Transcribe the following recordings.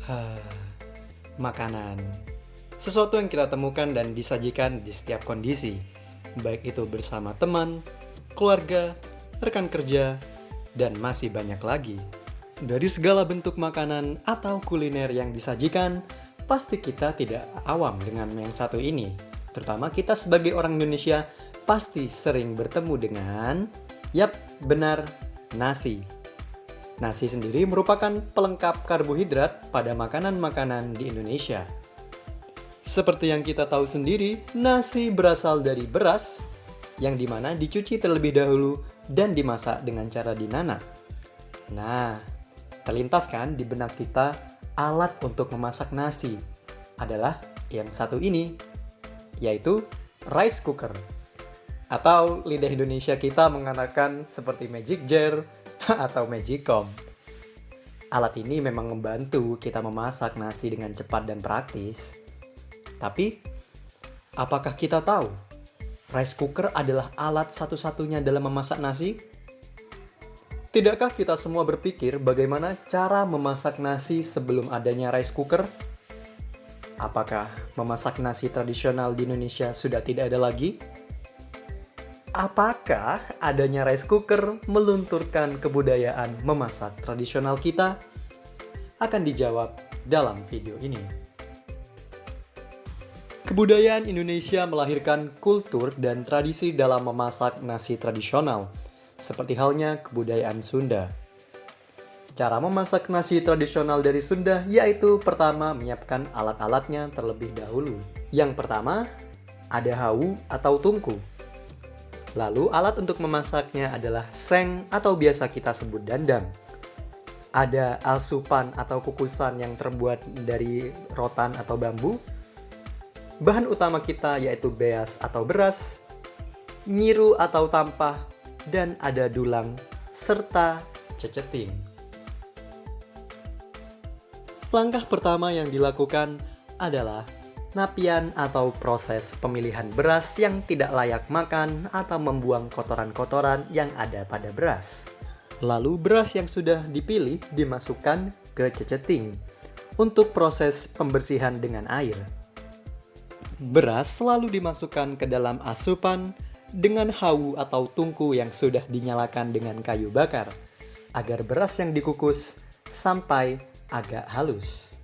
Hah, makanan. Sesuatu yang kita temukan dan disajikan di setiap kondisi, baik itu bersama teman, keluarga, rekan kerja, dan masih banyak lagi. Dari segala bentuk makanan atau kuliner yang disajikan, pasti kita tidak awam dengan yang satu ini. Terutama kita sebagai orang Indonesia pasti sering bertemu dengan, yap, benar, nasi. Nasi sendiri merupakan pelengkap karbohidrat pada makanan-makanan di Indonesia. Seperti yang kita tahu sendiri, nasi berasal dari beras, yang dimana dicuci terlebih dahulu dan dimasak dengan cara dinanak. Nah, terlintas kan di benak kita alat untuk memasak nasi adalah yang satu ini, yaitu rice cooker. Atau lidah Indonesia kita mengatakan seperti magic jar atau magicom. Alat ini memang membantu kita memasak nasi dengan cepat dan praktis. Tapi, apakah kita tahu rice cooker adalah alat satu-satunya dalam memasak nasi? Tidakkah kita semua berpikir bagaimana cara memasak nasi sebelum adanya rice cooker? Apakah memasak nasi tradisional di Indonesia sudah tidak ada lagi? Apakah adanya rice cooker melunturkan kebudayaan memasak tradisional kita? Akan dijawab dalam video ini. Kebudayaan Indonesia melahirkan kultur dan tradisi dalam memasak nasi tradisional, seperti halnya kebudayaan Sunda. Cara memasak nasi tradisional dari Sunda yaitu pertama menyiapkan alat-alatnya terlebih dahulu. Yang pertama, ada hawu atau tungku. Lalu alat untuk memasaknya adalah seng atau biasa kita sebut dandang. Ada asupan atau kukusan yang terbuat dari rotan atau bambu. Bahan utama kita yaitu beas atau beras, nyiru atau tampah, dan ada dulang, serta ceceting. Langkah pertama yang dilakukan adalah napian atau proses pemilihan beras yang tidak layak makan atau membuang kotoran-kotoran yang ada pada beras. Lalu beras yang sudah dipilih dimasukkan ke ceceting untuk proses pembersihan dengan air. Beras selalu dimasukkan ke dalam asupan dengan hawu atau tungku yang sudah dinyalakan dengan kayu bakar agar beras yang dikukus sampai agak halus.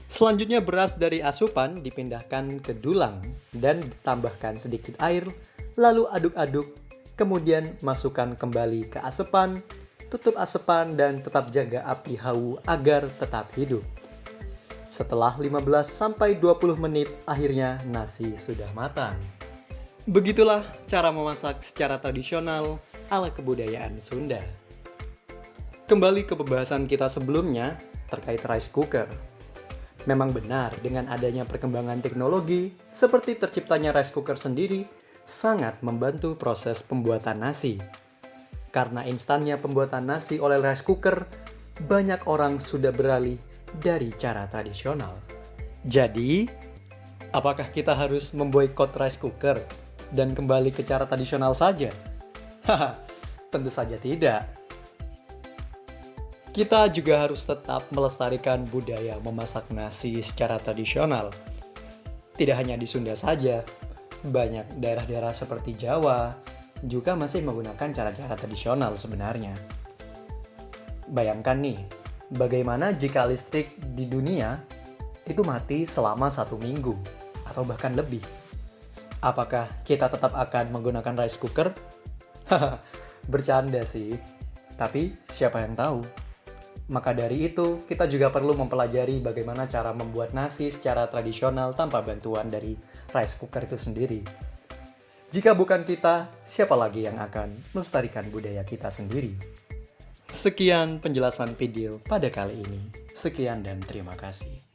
Selanjutnya beras dari asupan dipindahkan ke dulang dan ditambahkan sedikit air, lalu aduk-aduk, kemudian masukkan kembali ke asupan, tutup asupan dan tetap jaga api hawu agar tetap hidup. Setelah 15-20 menit, akhirnya nasi sudah matang. Begitulah cara memasak secara tradisional ala kebudayaan Sunda. Kembali ke pembahasan kita sebelumnya terkait rice cooker. Memang benar dengan adanya perkembangan teknologi seperti terciptanya rice cooker sendiri sangat membantu proses pembuatan nasi. Karena instannya pembuatan nasi oleh rice cooker, banyak orang sudah beralih dari cara tradisional. Jadi, apakah kita harus memboikot rice cooker dan kembali ke cara tradisional saja? Haha, tentu saja tidak. Kita juga harus tetap melestarikan budaya memasak nasi secara tradisional. Tidak hanya di Sunda saja, banyak daerah-daerah seperti Jawa juga masih menggunakan cara-cara tradisional sebenarnya. Bayangkan nih, bagaimana jika listrik di dunia itu mati selama 1 minggu atau bahkan lebih? Apakah kita tetap akan menggunakan rice cooker? Haha, bercanda sih. Tapi siapa yang tahu? Maka dari itu, kita juga perlu mempelajari bagaimana cara membuat nasi secara tradisional tanpa bantuan dari rice cooker itu sendiri. Jika bukan kita, siapa lagi yang akan melestarikan budaya kita sendiri? Sekian penjelasan video pada kali ini. Sekian dan terima kasih.